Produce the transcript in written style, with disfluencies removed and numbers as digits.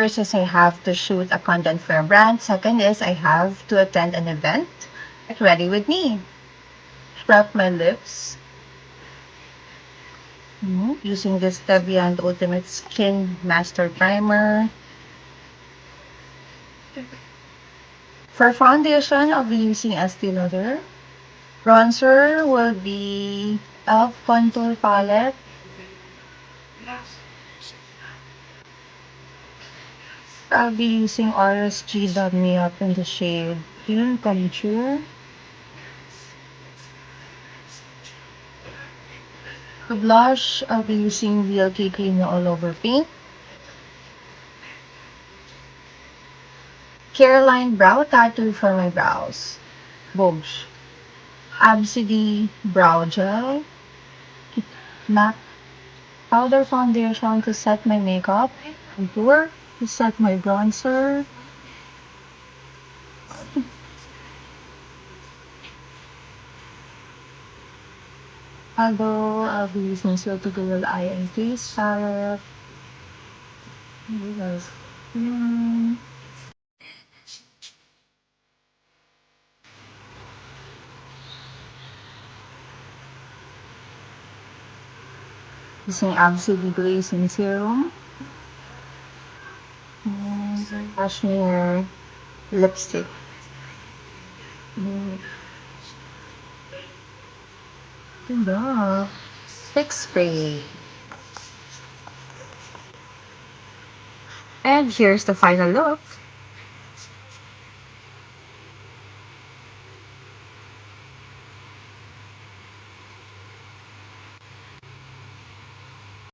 First is I have to shoot a content for a brand. Second is I have to attend an event. Get ready with me. Prep my lips. Using this Deviant Ultimate Skin Master Primer. For foundation, I'll be using Estee Lauder. Bronzer will be e.l.f. Contour Palette. I'll be using RSG Dub Me Up in the shade Yun Contour. For blush, I'll be using VLK Cream All Over Pink. Careline Brow Tattoo for my brows. Bogs. Absidy Brow Gel. MAC Powder Foundation to set my makeup. Contour to set my bronzer. Although I'll be using Silky Girl Eye and Face Palette. Using Absolute Glazing Serum. Cashmere Lipstick. Diba? Fix spray. And here's the final look.